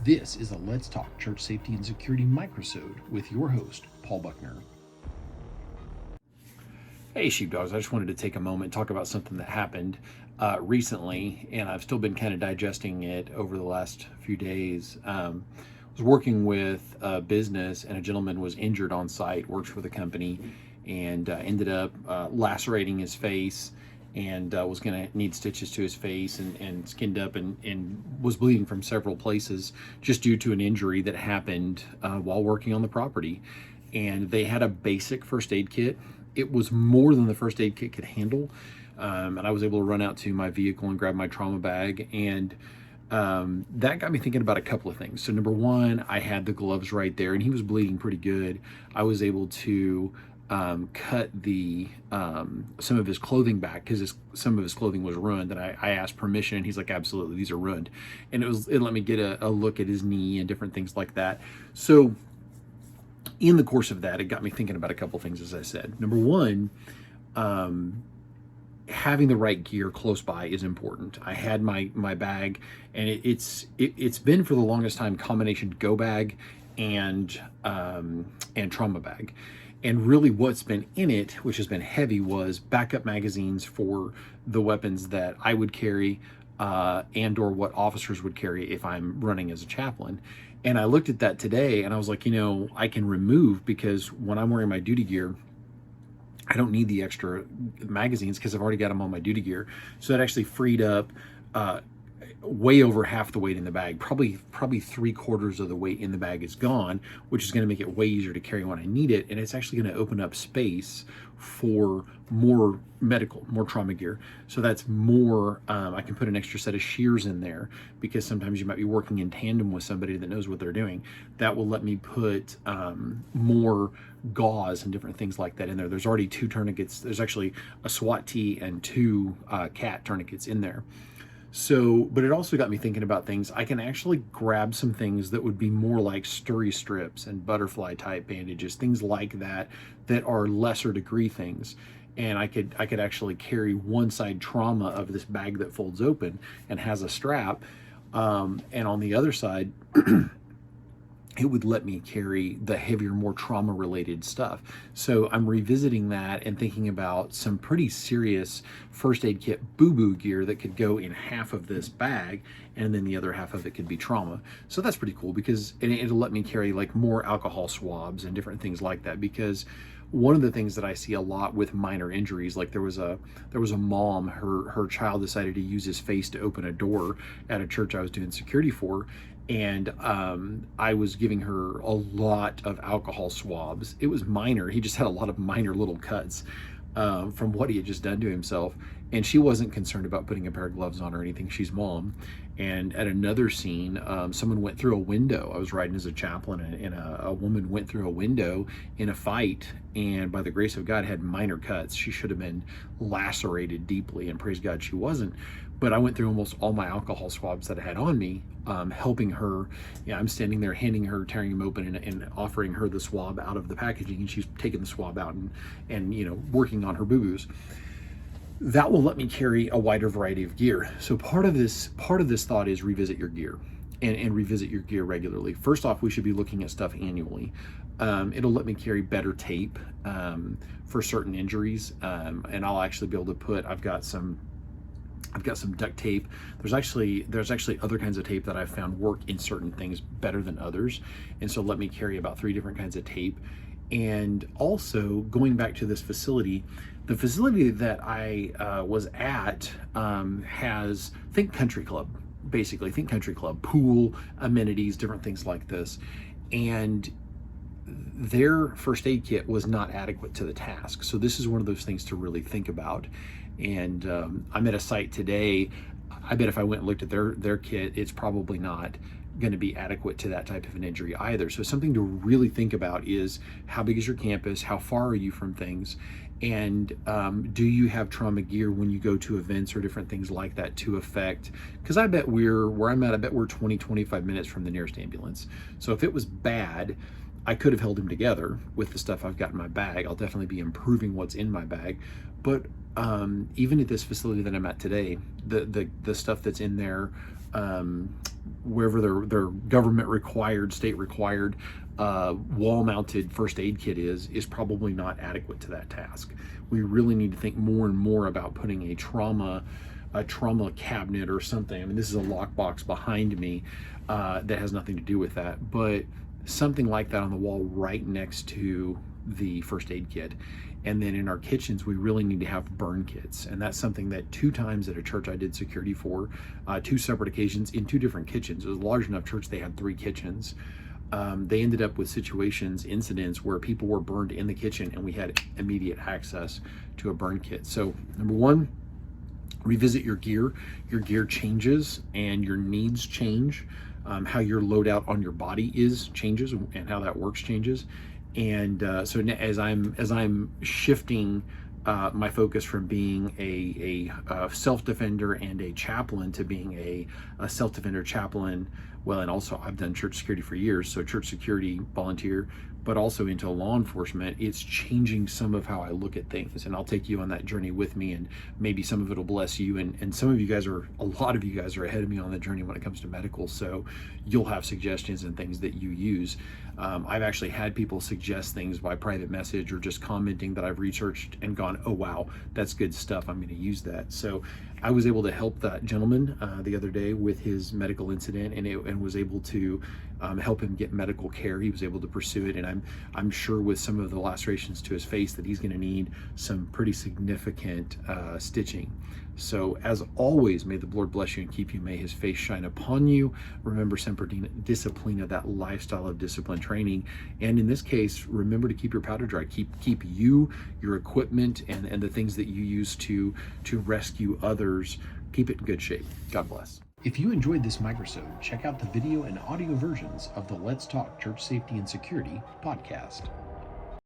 This is a Let's Talk Church Safety and Security microsode with your host, Paul Buckner. Hey, sheepdogs. I just wanted to take a moment and talk about something that happened recently, and I've still been kind of digesting it over the last few days. I was working with a business, and a gentleman was injured on site, works for the company, and ended up lacerating his face and was going to need stitches to his face and skinned up and was bleeding from several places just due to an injury that happened while working on the property. And they had a basic first aid kit. It was more than the first aid kit could handle. And I was able to run out to my vehicle and grab my trauma bag. And that got me thinking about a couple of things. So number one, I had the gloves right there and he was bleeding pretty good. I was able to cut the some of his clothing back because some of his clothing was ruined, and I asked permission and he's like, absolutely, these are ruined. And it let me get a look at his knee and different things like that. So in the course of that, it got me thinking about a couple things, as I said. Number one, having the right gear close by is important. I had my bag, and it's been for the longest time combination go bag and trauma bag. And really what's been in it, which has been heavy, was backup magazines for the weapons that I would carry and or what officers would carry if I'm running as a chaplain. And I looked at that today and I was like, I can remove, because when I'm wearing my duty gear, I don't need the extra magazines because I've already got them on my duty gear. So that actually freed up way over half the weight in the bag. Probably 3/4 of the weight in the bag is gone, which is going to make it way easier to carry when I need it. And it's actually going to open up space for more trauma gear. So that's more, I can put an extra set of shears in there, because sometimes you might be working in tandem with somebody that knows what they're doing. That will let me put more gauze and different things like that in there. There's already 2 tourniquets. There's actually a SWAT tee and 2 CAT tourniquets in there. So, but it also got me thinking about things. I can actually grab some things that would be more like steri strips and butterfly type bandages, things like that are lesser degree things. And I could actually carry one side trauma of this bag that folds open and has a strap. And on the other side, it would let me carry the heavier, more trauma related stuff. So I'm revisiting that and thinking about some pretty serious first aid kit boo-boo gear that could go in half of this bag, and then the other half of it could be trauma. So that's pretty cool, because it'll let me carry like more alcohol swabs and different things like that. Because one of the things that I see a lot with minor injuries, like there was a mom, her child decided to use his face to open a door at a church I was doing security for, and I was giving her a lot of alcohol swabs. It was minor. He just had a lot of minor little cuts from what he had just done to himself. And she wasn't concerned about putting a pair of gloves on or anything. She's mom. And at another scene, someone went through a window. I was riding as a chaplain, and a woman went through a window in a fight, and by the grace of God had minor cuts. She should have been lacerated deeply, and praise God she wasn't. But I went through almost all my alcohol swabs that I had on me, helping her. I'm standing there handing her, tearing them open, and offering her the swab out of the packaging, and she's taking the swab out and working on her boo-boos. That will let me carry a wider variety of gear. So part of this thought is revisit your gear and revisit your gear regularly. First off, we should be looking at stuff annually. It'll let me carry better tape for certain injuries, and I'll actually be able to put, I've got some duct tape. There's actually other kinds of tape that I've found work in certain things better than others. And so let me carry about 3 different kinds of tape. And also, going back to this facility, the facility that I was at has, think country club, basically. Think country club, pool, amenities, different things like this. And their first aid kit was not adequate to the task. So this is one of those things to really think about. And I'm at a site today. I bet if I went and looked at their kit, it's probably not going to be adequate to that type of an injury either. So something to really think about is, how big is your campus? How far are you from things? And do you have trauma gear when you go to events or different things like that to affect? Because I bet where I'm at, I bet we're 20-25 minutes from the nearest ambulance. So if it was bad, I could have held him together with the stuff I've got in my bag. I'll definitely be improving what's in my bag. But even at this facility that I'm at today, the stuff that's in there, wherever their government required, state required wall mounted first aid kit is probably not adequate to that task. We really need to think more and more about putting a trauma cabinet or something. I mean, this is a lockbox behind me that has nothing to do with that, but something like that on the wall right next to the first aid kit. And then in our kitchens, we really need to have burn kits. And that's something that 2 times at a church I did security for, 2 separate occasions in 2 different kitchens. It was a large enough church, they had 3 kitchens. They ended up with incidents where people were burned in the kitchen and we had immediate access to a burn kit. So number 1, revisit your gear. Your gear changes and your needs change. How your loadout on your body changes, and how that works changes. And so as I'm shifting my focus from being a self-defender and a chaplain to being a self-defender chaplain, well, and also I've done church security for years, so church security volunteer, but also into law enforcement, it's changing some of how I look at things. And I'll take you on that journey with me, and maybe some of it'll bless you. And some of you guys a lot of you guys are ahead of me on the journey when it comes to medical, so you'll have suggestions and things that you use. I've actually had people suggest things by private message or just commenting that I've researched and gone, oh wow, that's good stuff, I'm going to use that. So I was able to help that gentleman the other day with his medical incident, and was able to help him get medical care. He was able to pursue it, and I'm sure with some of the lacerations to his face that he's going to need some pretty significant stitching. So as always, may the Lord bless you and keep you. May his face shine upon you. Remember Semper Disciplina, that lifestyle of discipline training. And in this case, remember to keep your powder dry. Keep you, your equipment, and the things that you use to rescue others, keep it in good shape. God bless. If you enjoyed this microsode, check out the video and audio versions of the Let's Talk Church Safety and Security podcast.